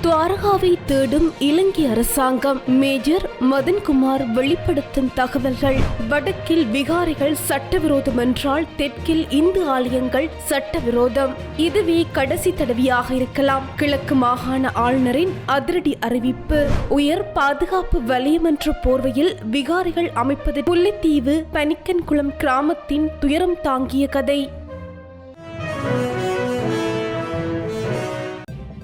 துவாரகாவை தேடும் இலங்கை அரசாங்கம். மேஜர் மதன்குமார் வெளிப்படுத்தும் தகவல்கள். வடக்கில் விகாரைகள் சட்டவிரோதம் என்றால் தெற்கில் இந்து ஆலயங்கள் சட்டவிரோதம். இதுவே கடைசி தடவையாக இருக்கலாம். கிழக்கு மாகாண ஆளுநரின் அதிரடி அறிவிப்பு. உயர் பாதுகாப்பு வலயம் என்ற போர்வையில் விகாரைகள் அமைப்பது. புள்ளித்தீவு பனிக்கன்குளம் கிராமத்தின் துயரம் தாங்கிய கதை.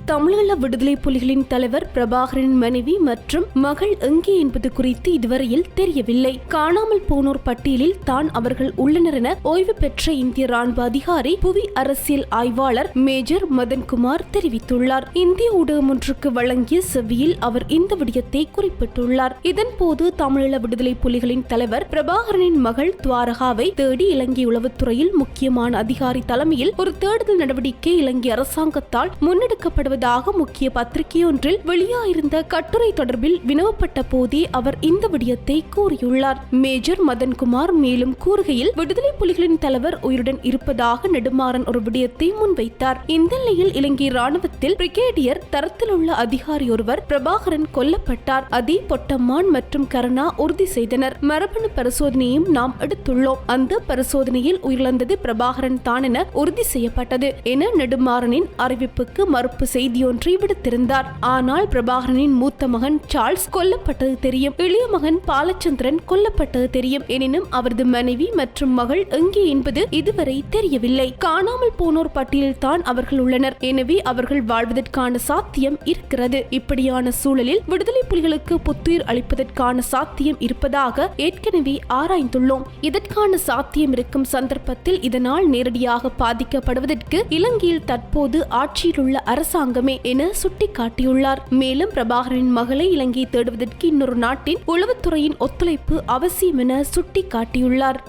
தமிழீழ விடுதலை புலிகளின் தலைவர் பிரபாகரனின் மனைவி மற்றும் மகள் எங்கே என்பது குறித்து இதுவரையில் தெரியவில்லை. காணாமல் போனோர் பட்டியலில் தான் அவர்கள் உள்ளனர் என ஓய்வு பெற்ற இந்திய ராணுவ அதிகாரி புவி அரசியல் ஆய்வாளர் மேஜர் மதன்குமார் தெரிவித்துள்ளார். இந்திய ஊடகம் ஒன்றுக்கு வழங்கிய செவ்வியில் அவர் இந்த விடயத்தை குறிப்பிட்டுள்ளார். இதன்போது தமிழீழ விடுதலை புலிகளின் தலைவர் பிரபாகரனின் மகள் துவாரகாவை தேடி இலங்கை உளவுத்துறையில் முக்கியமான அதிகாரி தலைமையில் ஒரு தேடுதல் நடவடிக்கை இலங்கை அரசாங்கத்தால் முன்னெடுக்கப்படுவது முக்கிய பத்திரிகை ஒன்றில் வெளியாயிருந்த கட்டுரை தொடர்பில் வினவப்பட்ட போதே அவர் இந்த விடயத்தை கூறியுள்ளார். மேஜர் மதன்குமார் மேலும் கூறுகையில், விடுதலை புலிகளின் தலைவர் உயிருடன் இருப்பதாக நெடுமாறன் ஒரு விடயத்தை முன்வைத்தார். இந்த நிலையில் இலங்கை ராணுவத்தில் பிரிகேடியர் தரத்தில் உள்ள அதிகாரி ஒருவர் பிரபாகரன் கொல்லப்பட்டார். அதே பொட்டம்மான் மற்றும் கருணா உறுதி செய்தனர். மரபணு பரிசோதனையும் நாம் எடுத்துள்ளோம். அந்த பரிசோதனையில் உயிரிழந்தது பிரபாகரன் தான் என உறுதி செய்யப்பட்டது என நெடுமாறனின் அறிவிப்புக்கு மறுப்பு செய்தியொன்றை விடுத்திருந்தார். ஆனால் பிரபாகரனின் மூத்த மகன் சார்ல்ஸ் கொல்லப்பட்டது தெரியும். இளைய மகன் பாலச்சந்திரன் கொல்லப்பட்டது தெரியும். எனினும் அவரது மனைவி மற்றும் மகள் எங்கே என்பது இதுவரை தெரியவில்லை. காணாமல் போனோர் பட்டியலில் தான் அவர்கள் உள்ளனர். எனவே அவர்கள் வாழ்வதற்கான சாத்தியம் இருக்கிறது. இப்படியான சூழலில் விடுதலை புலிகளுக்கு புத்துயிர் அளிப்பதற்கான சாத்தியம் இருப்பதாக ஏற்கனவே ஆராய்ந்துள்ளோம். இதற்கான சாத்தியம் இருக்கும் சந்தர்ப்பத்தில் இதனால் நேரடியாக பாதிக்கப்படுவதற்கு இலங்கையில் தற்போது ஆட்சியில் உள்ள அரசாங்கமே என சுட்டிக்காட்டியுள்ளார். மேலும் பிரபாகரனின் மகளை இலங்கை தேடுவதற்கு இன்னொரு நாட்டின் உளவுத்துறையின் ஒத்துழைப்பு அவசியம் என சுட்டிக்காட்டியுள்ளார்.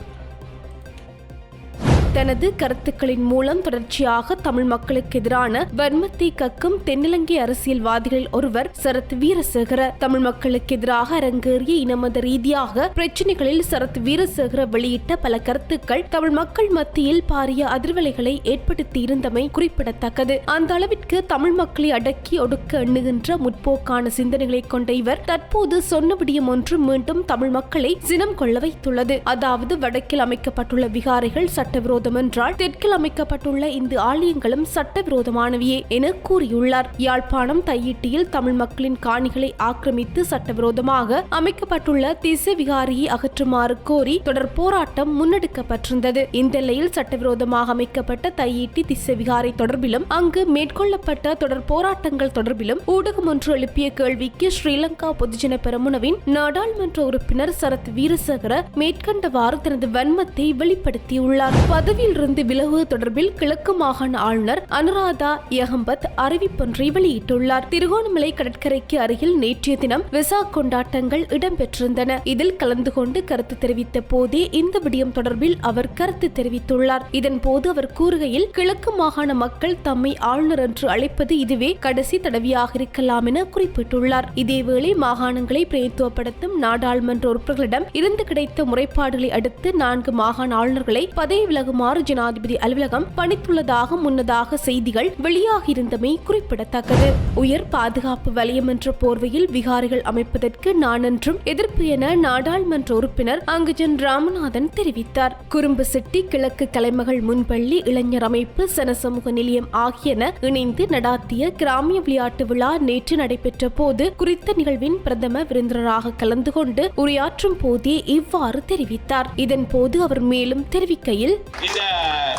தனது கருத்துக்களின் மூலம் தொடர்ச்சியாக தமிழ் மக்களுக்கு எதிரான வன்மத்தை கக்கும் தென்னிலங்கை அரசியல்வாதிகளில் ஒருவர் சரத் வீரசேகர. தமிழ் மக்களுக்கு எதிராக அரங்கேறிய இனமத ரீதியாக பிரச்சினைகளில் சரத் வீரசேகர வெளியிட்ட பல கருத்துக்கள் தமிழ் மக்கள் மத்தியில் பாரிய அதிர்வலைகளை ஏற்படுத்தி இருந்தமை குறிப்பிடத்தக்கது. அந்த அளவிற்கு தமிழ் மக்களை அடக்கி ஒடுக்க எண்ணுகின்ற முற்போக்கான சிந்தனைகளை கொண்ட இவர் தற்போது சொன்ன விடயம் ஒன்று மீண்டும் தமிழ் மக்களை சினம் கொள்ள வைத்துள்ளது. அதாவது வடக்கில் அமைக்கப்பட்டுள்ள விகாரைகள் சட்டவிரோத என்றால் தெற்கில் அமைக்கப்பட்டுள்ள இந்த ஆலயங்களும் சட்டவிரோதமானவையே என கூறியுள்ளார். யாழ்ப்பாணம் தையிட்டியில் தமிழ் மக்களின் காணிகளை ஆக்கிரமித்து சட்டவிரோதமாக அமைக்கப்பட்டுள்ள திசை விகாரியை அகற்றுமாறு கோரி தொடர் போராட்டம் முன்னெடுக்கப்பட்டிருந்தது. இந்த நிலையில் சட்டவிரோதமாக அமைக்கப்பட்ட தையிட்டி திசை விகாரை தொடர்பிலும் அங்கு மேற்கொள்ளப்பட்ட தொடர் போராட்டங்கள் தொடர்பிலும் ஊடகம் ஒன்று எழுப்பிய கேள்விக்கு ஸ்ரீலங்கா பொதுஜன பெரமுனவின் நாடாளுமன்ற உறுப்பினர் சரத் வீரசேகர மேற்கண்டவாறு தனது வன்மத்தை வெளிப்படுத்தியுள்ளார். பதவியிலிருந்து விலகுவது தொடர்பில் கிழக்கு மாகாண ஆளுநர் அனுராதா யகம்பத் அறிவிப்பொன்றை வெளியிட்டுள்ளார். திருகோணமலை கடற்கரைக்கு அருகில் நேற்றைய தினம் வெசாக் கொண்டாட்டங்கள் இடம்பெற்றிருந்தன. இதில் கலந்து கொண்டு கருத்து தெரிவித்த போதே இந்த விடயம் தொடர்பில் அவர் கருத்து தெரிவித்துள்ளார். இதன் போது அவர் கூறுகையில், கிழக்கு மாகாண மக்கள் தம்மை ஆளுநர் என்று அழைப்பது இதுவே கடைசி தடவையாக இருக்கலாம் என குறிப்பிட்டுள்ளார். இதேவேளை மாகாணங்களை பிரதித்துவப்படுத்தும் நாடாளுமன்ற உறுப்பினர்களிடம் இருந்து கிடைத்த முறைப்பாடுகளை அடுத்து 4 மாகாண ஆளுநர்களை பதவி விலகுமாறு ஜனாதிபதி அலுவலகம் பணித்துள்ளதாக முன்னதாக செய்திகள் வெளியாகியிருந்தமை குறிப்பிடத்தக்கது. உயர் பாதுகாப்பு வலயம் என்ற போர்வையில் விகாரைகள் அமைப்பதற்கு நான் என்றும் எதிர்ப்பு என நாடாளுமன்ற உறுப்பினர் அங்குஜன் ராமநாதன் தெரிவித்தார். குறும்பு செட்டி கிழக்கு கலைமகள் முன்பள்ளி இளைஞர் அமைப்பு சனசமூக நிலையம் ஆகியன இணைந்து நடாத்திய கிராமிய விளையாட்டு விழா நேற்று நடைபெற்ற போது குறித்த நிகழ்வின் பிரதம விருந்தினராக கலந்து கொண்டு உரையாற்றும் போதே இவ்வாறு தெரிவித்தார். இதன் போது அவர் மேலும் தெரிவிக்கையில், இந்த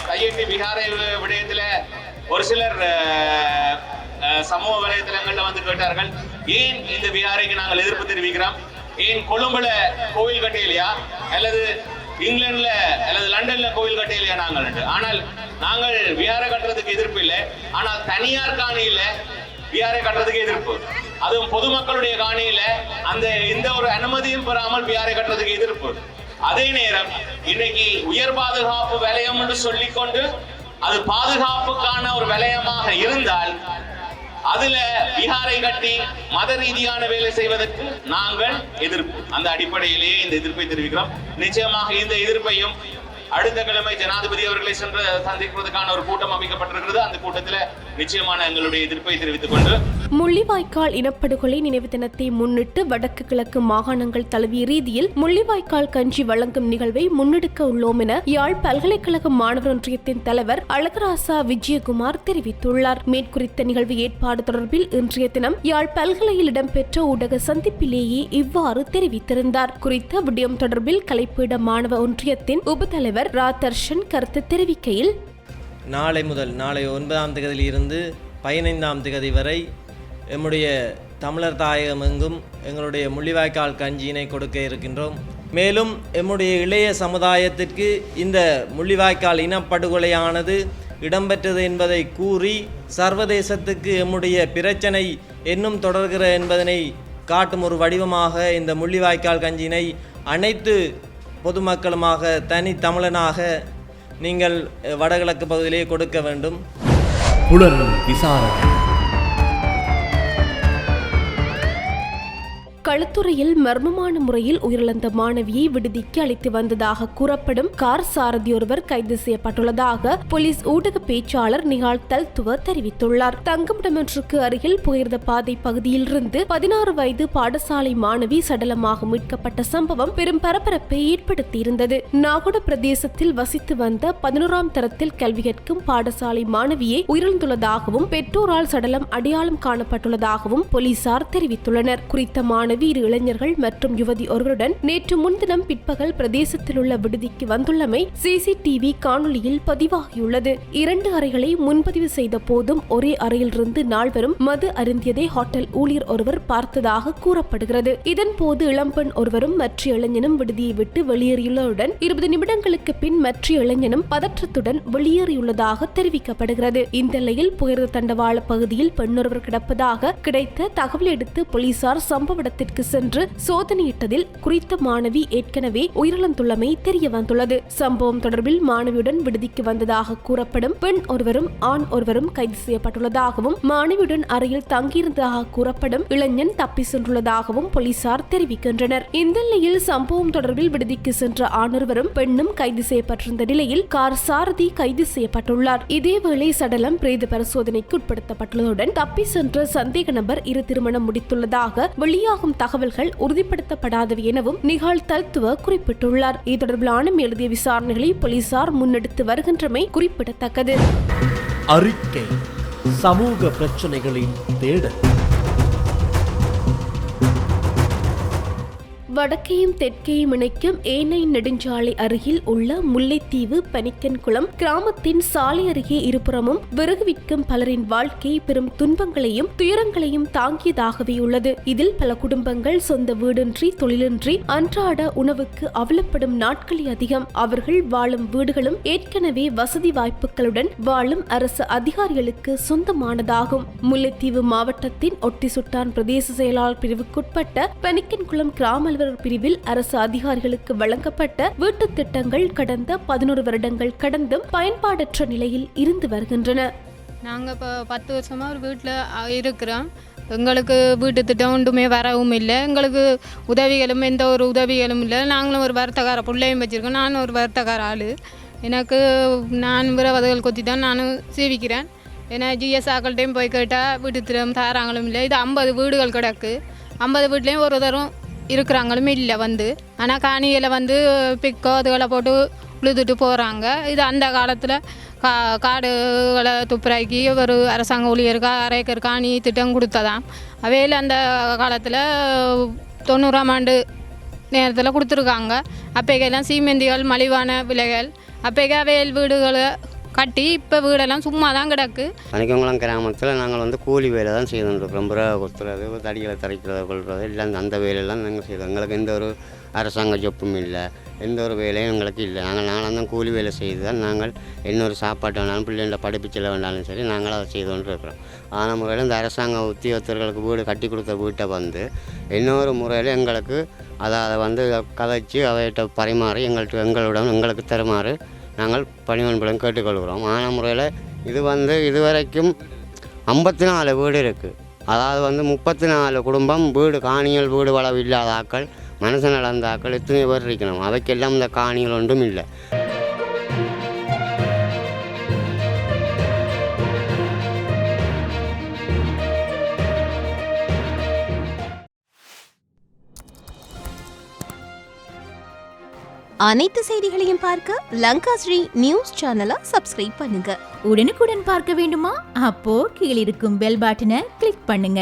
தையிட்டி விகாரை விடயத்தில் ஒரு சிலர் சமூக வலைதளங்கள்ல வந்து கேட்டார்கள், ஏன் இந்த விகாரைக்கு நாங்கள் எதிர்ப்பு தெரிவிக்கிறோம், ஏன் கொழும்புல கோவில் கட்டையிலையா அல்லது இங்கிலாந்துல அல்லது லண்டன்ல கோவில் கட்டையிலையா நாங்கள். ஆனால் நாங்கள் விகாரை கட்டுறதுக்கு எதிர்ப்பு இல்லை, ஆனால் தனியார் காணியில விகாரை கட்டுறதுக்கு எதிர்ப்பு, அதுவும் பொதுமக்களுடைய காணியில அந்த எந்த ஒரு அனுமதியும் பெறாமல் விகாரை கட்டுறதுக்கு எதிர்ப்பு. அதே நேரம் இன்னைக்கு உயர் பாதுகாப்பு வலயம் என்று சொல்லிக்கொண்டு அது பாதுகாப்புக்கான ஒரு வலயமாக இருந்தால் அதுல விகாரை கட்டி மத ரீதியான வேலை செய்வதற்கு நாங்கள் எதிர்ப்பு. அந்த அடிப்படையிலேயே இந்த எதிர்ப்பை தெரிவிக்கிறோம். நிச்சயமாக இந்த எதிர்ப்பையும் அடுத்த கிழமை ஜனாதிபதி அவர்களை சென்று சந்திப்பதற்கான ஒரு கூட்டம் அமைக்கப்பட்டிருக்கிறது. அந்த கூட்டத்தில் நிச்சயமான எங்களுடைய எதிர்ப்பை தெரிவித்துக் கொண்டு முள்ளிவாய்க்கால் இனப்படுகொலை நினைவு தினத்தை முன்னிட்டு வடக்கு கிழக்கு மாகாணங்கள் தழுவிய ரீதியில் முள்ளிவாய்க்கால் கஞ்சி வழங்கும் நிகழ்வை முன்னெடுக்க உள்ளோம் என யாழ் பல்கலைக்கழக மாணவர் ஒன்றியத்தின் தலைவர் அழகராசா விஜயகுமார் தெரிவித்துள்ளார். மேற்குறித்த நிகழ்வு ஏற்பாடு தொடர்பில் இன்றைய தினம் யாழ் பல்கலையில் இடம்பெற்ற ஊடக சந்திப்பிலேயே இவ்வாறு தெரிவித்திருந்தார். குறித்த விடயம் தொடர்பில் கலைப்பீட மாணவ ஒன்றியத்தின் உபதலைவர் ராதர்ஷன் கருத்து தெரிவிக்கையில், நாளை 9ஆம் தேதியிலிருந்து 15ஆம் தேதி வரை எம்முடைய தமிழர் தாயகம் எங்கும் எங்களுடைய முள்ளிவாய்க்கால் கஞ்சியினை கொடுக்க இருக்கின்றோம். மேலும் எம்முடைய இளைய சமுதாயத்திற்கு இந்த முள்ளிவாய்க்கால் இனப்படுகொலையானது இடம்பெற்றது என்பதை கூறி சர்வதேசத்துக்கு எம்முடைய பிரச்சனை இன்னும் தொடர்கிற என்பதனை காட்டும் ஒரு வடிவமாக இந்த முள்ளிவாய்க்கால் கஞ்சியினை அனைத்து பொதுமக்களுமாக தனி தமிழனாக நீங்கள் வடகிழக்கு பகுதியிலே கொடுக்க வேண்டும். புலன் விசாரணை. களுத்துறையில் மர்மமான முறையில் உயிரிழந்த மாணவியை விடுதிக்கு அழைத்து வந்ததாக கூறப்படும் கார் சாரதி ஒருவர் கைது செய்யப்பட்டுள்ளதாக போலீஸ் ஊடக பேச்சாளர் நிகால் தல்துவ தெரிவித்துள்ளார். தங்குமிடமொன்றுக்கு அருகில் புகையிரத பாதை பகுதியில் இருந்து 16 வயது பாடசாலை மாணவி சடலமாக மீட்கப்பட்ட சம்பவம் பெரும் பரபரப்பை ஏற்படுத்தியிருந்தது. நாகோட பிரதேசத்தில் வசித்து வந்த 11ஆம் தரத்தில் கல்வி கற்கும் பாடசாலை மாணவியை உயிரிழந்துள்ளதாகவும் பெற்றோரால் சடலம் அடையாளம் காணப்பட்டுள்ளதாகவும் போலீசார் தெரிவித்துள்ளனர். குறித்த மாணவி இரு இளைஞர்கள் மற்றும் யுவதி ஒருவருடன் நேற்று முன்தினம் பிற்பகல் பிரதேசத்தில் உள்ள விடுதிக்கு வந்துள்ளமை சிசிடிவி காணொலியில் பதிவாகியுள்ளது. 2 அறைகளை முன்பதிவு செய்த போதும் ஒரே அறையிலிருந்து நால்வரும் மது அருந்தியதை ஹோட்டல் ஊழியர் ஒருவர் பார்த்ததாக கூறப்படுகிறது. இதன்போது இளம்பெண் ஒருவரும் மற்ற இளைஞனும் விடுதியை விட்டு வெளியேறியுள்ளதுடன் 20 நிமிடங்களுக்கு பின் மற்ற இளைஞனும் பதற்றத்துடன் வெளியேறியுள்ளதாக தெரிவிக்கப்படுகிறது. இந்த நிலையில் புகையிரத தண்டவாள பகுதியில் பெண்ணொருவர் கிடப்பதாக கிடைத்த தகவல் எடுத்து போலீசார் சம்பவ இடத்திற்கு சென்று சோதனையிட்டதில் குறித்த மாணவி ஏற்கனவே உயிரிழந்துள்ளமை தெரிய வந்துள்ளது. சம்பவம் தொடர்பில் மாணவியுடன் விடுதிக்கு வந்ததாக கூறப்படும் பெண் ஒருவரும் ஆண் ஒருவரும் கைது செய்யப்பட்டுள்ளதாகவும் மாணவியுடன் அறையில் தங்கியிருந்ததாக கூறப்படும் இளைஞன் தப்பி சென்றுள்ளதாகவும் போலீசார் தெரிவிக்கின்றனர். இந்த நிலையில் சம்பவம் தொடர்பில் விடுதிக்கு சென்ற ஆணொருவரும் பெண்ணும் கைது செய்யப்பட்டிருந்த நிலையில் கார் சாரதி கைது செய்யப்பட்டுள்ளார். இதேவேளை சடலம் பிரேத பரிசோதனைக்கு உட்படுத்தப்பட்டுள்ளதுடன் தப்பி சென்ற சந்தேக நபர் இரு திருமணம் முடித்துள்ளதாக வெளியாகும் தகவல்கள் உறுதிப்படுத்தப்படாதவை எனவும் நிகால் தல்துவ குறிப்பிட்டுள்ளார். இது தொடர்பிலான மேலதிக விசாரணைகளை போலீசார் முன்னெடுத்து வருகின்றமை குறிப்பிடத்தக்கது. அறிக்கை. சமூக பிரச்சனைகளின் தேடல். வடக்கையும் தெற்கையும் இணைக்கும் ஏனை நெடுஞ்சாலை அருகில் உள்ள முல்லைத்தீவு பனிக்கன்குளம் கிராமத்தின் சாலை அருகே இருபுறமும் விறகு விற்கும் பலரின் வாழ்க்கை பெரும் துன்பங்களையும் துயரங்களையும் தாங்கியதாகவே உள்ளது. இதில் பல குடும்பங்கள் சொந்த வீடின்றி தொழிலின்றி அன்றாட உணவுக்கு அவலப்படும் நாட்களே அதிகம். அவர்கள் வாழும் வீடுகளும் ஏற்கனவே வசதி வாய்ப்புகளுடன் வாழும் அரசு அதிகாரிகளுக்கு சொந்தமானதாகும். முல்லைத்தீவு மாவட்டத்தின் ஒட்டி சுட்டான் பிரதேச செயலாளர் பிரிவுக்குட்பட்ட பனிக்கன்குளம் கிராம பிரிவில் அரசு அதிகாரிகளுக்கு வழங்கப்பட்ட வீட்டு திட்டங்கள் கடந்த 11 வருடங்கள் கடந்தும் பயன்பாடற்ற நிலையில் இருந்து வருகின்றன. நாங்கள் இப்போ 10 வருஷமாக ஒரு வீட்டில் இருக்கிறோம். எங்களுக்கு வீட்டு திட்டம் ஒன்றுமே வரவும் இல்லை. எங்களுக்கு உதவிகளும் எந்த ஒரு உதவிகளும் இல்லை. நாங்களும் ஒரு வருத்தக்கார பிள்ளையும் வச்சுருக்கோம். நானும் ஒரு வருத்தக்கார ஆள். எனக்கு நான் விரவதைகள் கொத்தி தான் நானும் சேவிக்கிறேன். ஏன்னா ஜிஎஸ் ஆக்கள்கிட்டையும் போய் கேட்டால் வீட்டு திட்டம் தாராங்களும் இல்லை. இது 50 வீடுகள் கிடக்கு. 50 வீட்லேயும் ஒரு தரம் இருக்கிறாங்களும் இல்லை வந்து. ஆனால் காணிகளை வந்து பிக்கோ அதுகளை போட்டு உழுதுட்டு போகிறாங்க. இது அந்த காலத்தில் காடுகளை துப்புராக்கி ஒரு அரசாங்க ஊழியருக்கு 1/2 ஏக்கர் காணி திட்டம் கொடுத்ததாம். அவையில் அந்த காலத்தில் 90ஆம் ஆண்டு நேரத்தில் கொடுத்துருக்காங்க. அப்போக்கெல்லாம் சீமெந்திகள் மலிவான விலைகள். அப்போக்கே அவையல் வீடுகளை கட்டி இப்போ வீடெல்லாம் சும்மா தான் கிடக்கு. பனிக்கன்குளம் கிராமத்தில் நாங்கள் வந்து கூலி வேலை தான் செய்துருக்கிறோம். புறா கொத்துறது, தடிகளை தரைக்கிறது, கொள்வது எல்லாம் அந்த வேலையெல்லாம் நாங்கள் செய்தோம். எங்களுக்கு எந்த ஒரு அரசாங்க ஜொப்பும் இல்லை, எந்த ஒரு வேலையும் எங்களுக்கு இல்லை. நாங்களாம் தான் கூலி வேலை செய்து தான் நாங்கள் இன்னொரு சாப்பாட்டு வேணாலும் பிள்ளைங்கள படிப்பிச்சில் வேண்டாலும் சரி நாங்கள் அதை செய்து கொண்டு இருக்கிறோம். ஆனால் முறையில் இந்த அரசாங்க உத்தியோகத்தர்களுக்கு வீடு கட்டி கொடுத்த வீட்டை வந்து இன்னொரு முறையில் எங்களுக்கு அதை வந்து கதைச்சி அவையிட்ட பரிமாறி எங்களுக்கு தருமாறு நாங்கள் பணிவன்புடன் கேட்டுக்கொள்கிறோம். ஆனால் முறையில் இது வந்து இதுவரைக்கும் 54 வீடு இருக்குது. அதாவது வந்து 34 குடும்பம் வீடு காணிகள் வீடு வளவு இல்லாத ஆக்கள் மனுஷன் இழந்த ஆக்கள் எத்தனை பேர் இருக்கணும். அவைக்கெல்லாம் இந்த காணிகள் ஒன்றும் இல்லை. அனைத்து செய்திகளையும் பார்க்க லங்காஸ்ரீ நியூஸ் சேனலை சப்ஸ்கிரைப் பண்ணுங்க. உடனுக்குடன் பார்க்க வேண்டுமா? அப்போ கீழிருக்கும் பெல் பட்டனை கிளிக் பண்ணுங்க.